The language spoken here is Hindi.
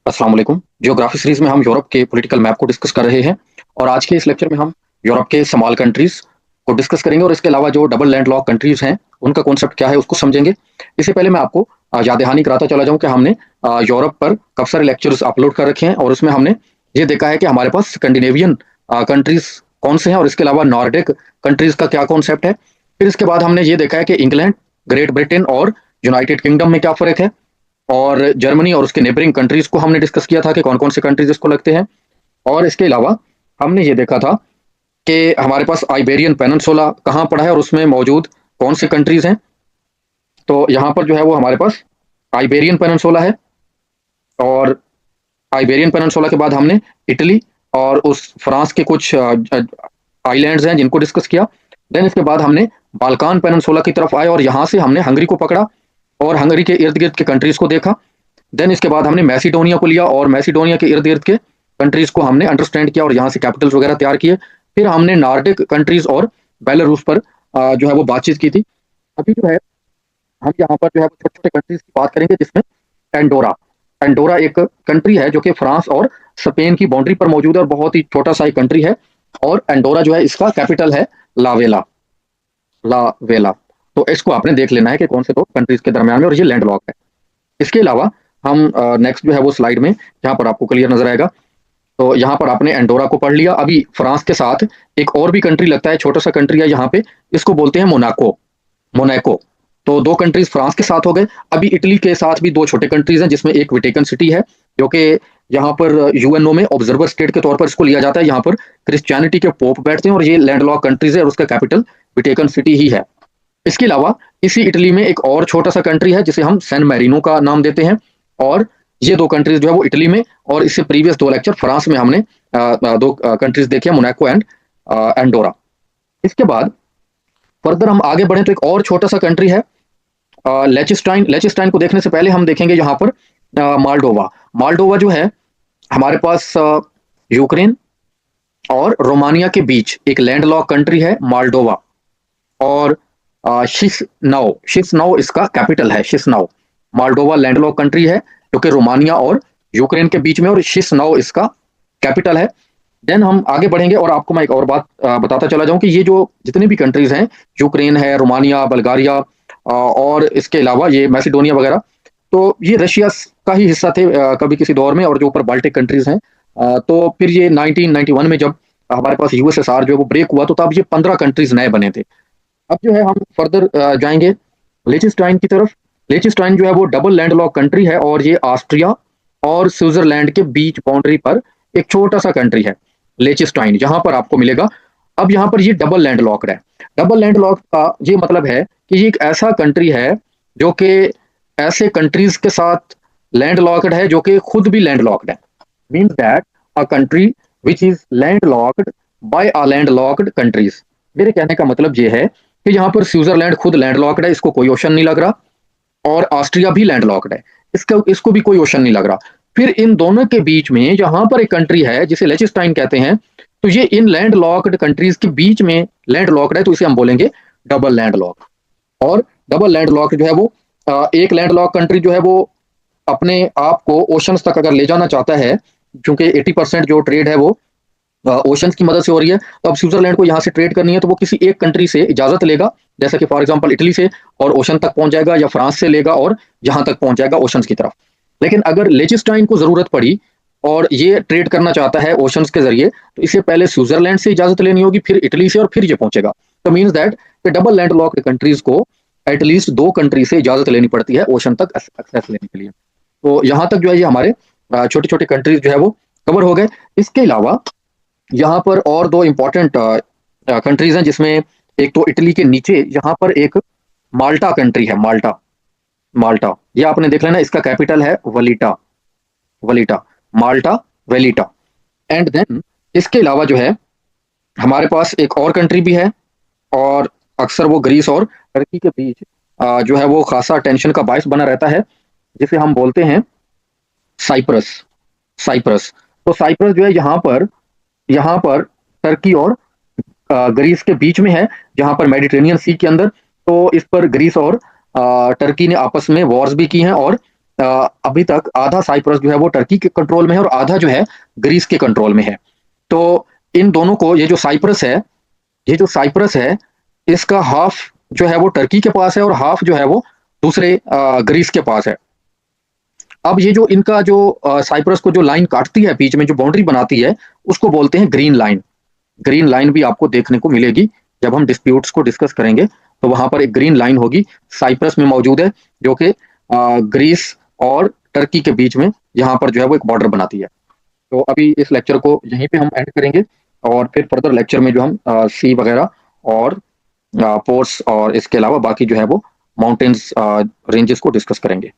अस्सलाम वालेकुम। ज्योग्राफी सीरीज में हम यूरोप के पॉलिटिकल मैप को डिस्कस कर रहे हैं और आज के इस लेक्चर में हम यूरोप के स्मॉल कंट्रीज को डिस्कस करेंगे और इसके अलावा जो डबल लैंड लॉक कंट्रीज हैं उनका कॉन्सेप्ट क्या है उसको समझेंगे। इससे पहले मैं आपको याद दहानी कराता चला जाऊं कि हमने यूरोप पर काफी सारे लेक्चर्स अपलोड कर रखे हैं और उसमें हमने ये देखा है कि हमारे पास स्कैंडिनेवियन कंट्रीज कौन से हैं और इसके अलावा नॉर्डिक कंट्रीज का क्या कॉन्सेप्ट है। फिर इसके बाद हमने ये देखा है कि इंग्लैंड, ग्रेट ब्रिटेन और यूनाइटेड किंगडम में क्या फर्क है और जर्मनी और उसके नेबरिंग कंट्रीज को हमने डिस्कस किया था कि कौन कौन से कंट्रीज इसको लगते हैं। और इसके अलावा हमने ये देखा था कि हमारे पास आइबेरियन पेनिनसुला कहाँ पड़ा है और उसमें मौजूद कौन से कंट्रीज हैं। तो यहाँ पर जो है वो हमारे पास आइबेरियन पेनिनसुला है और आइबेरियन पेनिनसुला के बाद हमने इटली और उस फ्रांस के कुछ आइलैंड्स हैं जिनको डिस्कस किया। देन इसके बाद हमने बाल्कान पेनिनसुला की तरफ आए और यहाँ से हमने हंगरी को पकड़ा और हंगरी के इर्द गिर्द के कंट्रीज को देखा। देन इसके बाद हमने मैसिडोनिया को लिया और मैसिडोनिया के इर्द गिर्द के कंट्रीज को हमने अंडरस्टैंड किया और यहाँ से कैपिटल्स वगैरह तैयार किए। फिर हमने नॉर्डिक कंट्रीज और बेलारूस पर जो है वो बातचीत की थी। अभी जो है हम यहाँ पर जो है छोटे छोटे कंट्रीज की बात करेंगे जिसमें एंडोरा एंडोरा एक कंट्री है जो कि फ्रांस और स्पेन की बाउंड्री पर मौजूद है और बहुत ही छोटा सा एक कंट्री है। और एंडोरा जो है इसका कैपिटल है लावेला लावेला। तो इसको आपने देख लेना है कि कौन से दो कंट्रीज के दरमियान में और ये लैंड लॉक है। इसके अलावा हम नेक्स्ट जो है वो स्लाइड में यहाँ पर आपको क्लियर नजर आएगा। तो यहाँ पर आपने एंडोरा को पढ़ लिया। अभी फ्रांस के साथ एक और भी कंट्री लगता है, छोटा सा कंट्री है यहाँ पे, इसको बोलते हैं मोनाको। मोनाको। तो दो कंट्रीज फ्रांस के साथ हो गए। अभी इटली के साथ भी दो छोटे कंट्रीज हैं जिसमें एक वेटिकन सिटी है जो कि यहाँ पर यूएनओ में ऑब्जर्वर स्टेट के तौर पर इसको लिया जाता है। यहाँ पर क्रिश्चियनिटी के पोप बैठते हैं और ये लैंडलॉक कंट्रीज है और उसका कैपिटल वेटिकन सिटी ही है। इसके अलावा इसी इटली में एक और छोटा सा कंट्री है जिसे हम सैन मैरिनो का नाम देते हैं। और ये दो कंट्रीज जो है वो इटली में, और इससे प्रीवियस दो लेक्चर फ्रांस में हमने दो कंट्रीज देखे हैं, मोनाको एंड एंडोरा। इसके बाद फर्दर हम आगे बढ़े तो एक और छोटा सा कंट्री है लेचिस्टाइन। लेचिस्टाइन को देखने से पहले हम देखेंगे यहाँ पर मालडोवा। मालडोवा जो है हमारे पास यूक्रेन और रोमानिया के बीच एक लैंडलॉक कंट्री है मालडोवा। और शिसनाओ शिसनाओ इसका कैपिटल है, शिसनाओ। मालडोवा लैंडलॉक कंट्री है जो कि रोमानिया और यूक्रेन के बीच में, और शिसनाओ इसका कैपिटल है। देन हम आगे बढ़ेंगे और आपको मैं एक और बात बताता चला जाऊं कि ये जो जितने भी कंट्रीज हैं, यूक्रेन है, रोमानिया, बल्गारिया और इसके अलावा ये मैसिडोनिया वगैरह, तो ये रशिया का ही हिस्सा थे कभी किसी दौर में। और जो ऊपर बाल्टिक कंट्रीज हैं, तो फिर ये 1991 में जब हमारे पास यूएसएसआर जो है वो ब्रेक हुआ तो तब ये 15 कंट्रीज नए बने थे। अब जो है हम फर्दर जाएंगे लिechtenstein की तरफ। लिechtenstein जो है वो डबल लैंडलॉक कंट्री है और ये ऑस्ट्रिया और स्विट्जरलैंड के बीच बाउंड्री पर एक छोटा सा कंट्री है लिechtenstein, जहां पर आपको मिलेगा। अब यहाँ पर ये डबल लैंड लॉक्ड है। डबल लैंड लॉक का ये मतलब है कि ये एक ऐसा कंट्री है जो कि ऐसे कंट्रीज के साथ लैंड लॉक्ड है जो कि खुद भी लैंड लॉक्ड है। Means that a country which is landlocked by a landlocked countries. मेरे कहने का मतलब ये है कि यहाँ पर स्विट्जरलैंड खुद लैंडलॉक्ड है, इसको कोई ओशन नहीं लग रहा, और ऑस्ट्रिया भी लैंडलॉक्ड है, इसको इसको भी कोई ओशन नहीं लग रहा। फिर इन दोनों के बीच में यहाँ पर एक कंट्री है जिसे लेचिस्टाइन कहते हैं। तो ये इन लैंडलॉक्ड कंट्रीज के बीच में लैंडलॉक्ड है, तो इसे हम बोलेंगे डबल लैंडलॉक। और डबल लैंडलॉक जो है वो एक लैंडलॉक कंट्री जो है वो अपने आप को ओशंस तक अगर ले जाना चाहता है, क्योंकि 80% जो ट्रेड है वो ओशंस की मदद से हो रही है, तो अब स्विट्जरलैंड को यहाँ से ट्रेड करनी है तो वो किसी एक कंट्री से इजाजत लेगा, जैसा कि फॉर एग्जांपल इटली से, और ओशन तक पहुंच जाएगा, या फ्रांस से लेगा और यहाँ तक पहुंच जाएगा ओशंस की तरफ। लेकिन अगर लेचिस्टाइन को जरूरत पड़ी और ये ट्रेड करना चाहता है ओशंस के जरिए, तो इसे पहले स्विट्जरलैंड से इजाजत लेनी होगी, फिर इटली से, और फिर ये पहुंचेगा। तो means that double land locked countries को एटलीस्ट दो कंट्री से इजाजत लेनी पड़ती है ओशन तक एक्सेस लेने के लिए। तो यहाँ तक जो है ये हमारे छोटे छोटे कंट्रीज जो है वो कवर हो गए। इसके अलावा यहाँ पर और दो इंपॉर्टेंट कंट्रीज हैं, जिसमें एक तो इटली के नीचे यहाँ पर एक माल्टा कंट्री है, माल्टा। माल्टा ये आपने देख लेना, इसका कैपिटल है वलीटा। वलीटा, माल्टा, वेलिटा। एंड देन इसके अलावा जो है हमारे पास एक और कंट्री भी है, और अक्सर वो ग्रीस और टर्की के बीच जो है वो खासा टेंशन का बायस बना रहता है, जिसे हम बोलते हैं साइप्रस। साइप्रस। तो साइप्रस जो है यहाँ पर टर्की और ग्रीस के बीच में है, जहां पर मेडिटेरेनियन सी के अंदर। तो इस पर ग्रीस और टर्की ने आपस में वॉर्स भी की हैं, और अभी तक आधा साइप्रस जो है वो टर्की के कंट्रोल में है और आधा जो है ग्रीस के कंट्रोल में है। तो इन दोनों को ये जो साइप्रस है, इसका हाफ जो है वो टर्की के पास है और हाफ जो है वो दूसरे ग्रीस के पास है। अब ये जो इनका जो साइप्रस को जो लाइन काटती है, बीच में जो बाउंड्री बनाती है, उसको बोलते हैं ग्रीन लाइन। ग्रीन लाइन भी आपको देखने को मिलेगी जब हम डिस्प्यूट्स को डिस्कस करेंगे, तो वहां पर एक ग्रीन लाइन होगी, साइप्रस में मौजूद है, जो कि ग्रीस और टर्की के बीच में यहाँ पर जो है वो एक बॉर्डर बनाती है। तो अभी इस लेक्चर को यहीं पे हम एंड करेंगे और फिर फर्दर लेक्चर में जो हम सी वगैरह और पोर्ट्स और इसके अलावा बाकी जो है वो माउंटेन्स रेंजेस को डिस्कस करेंगे।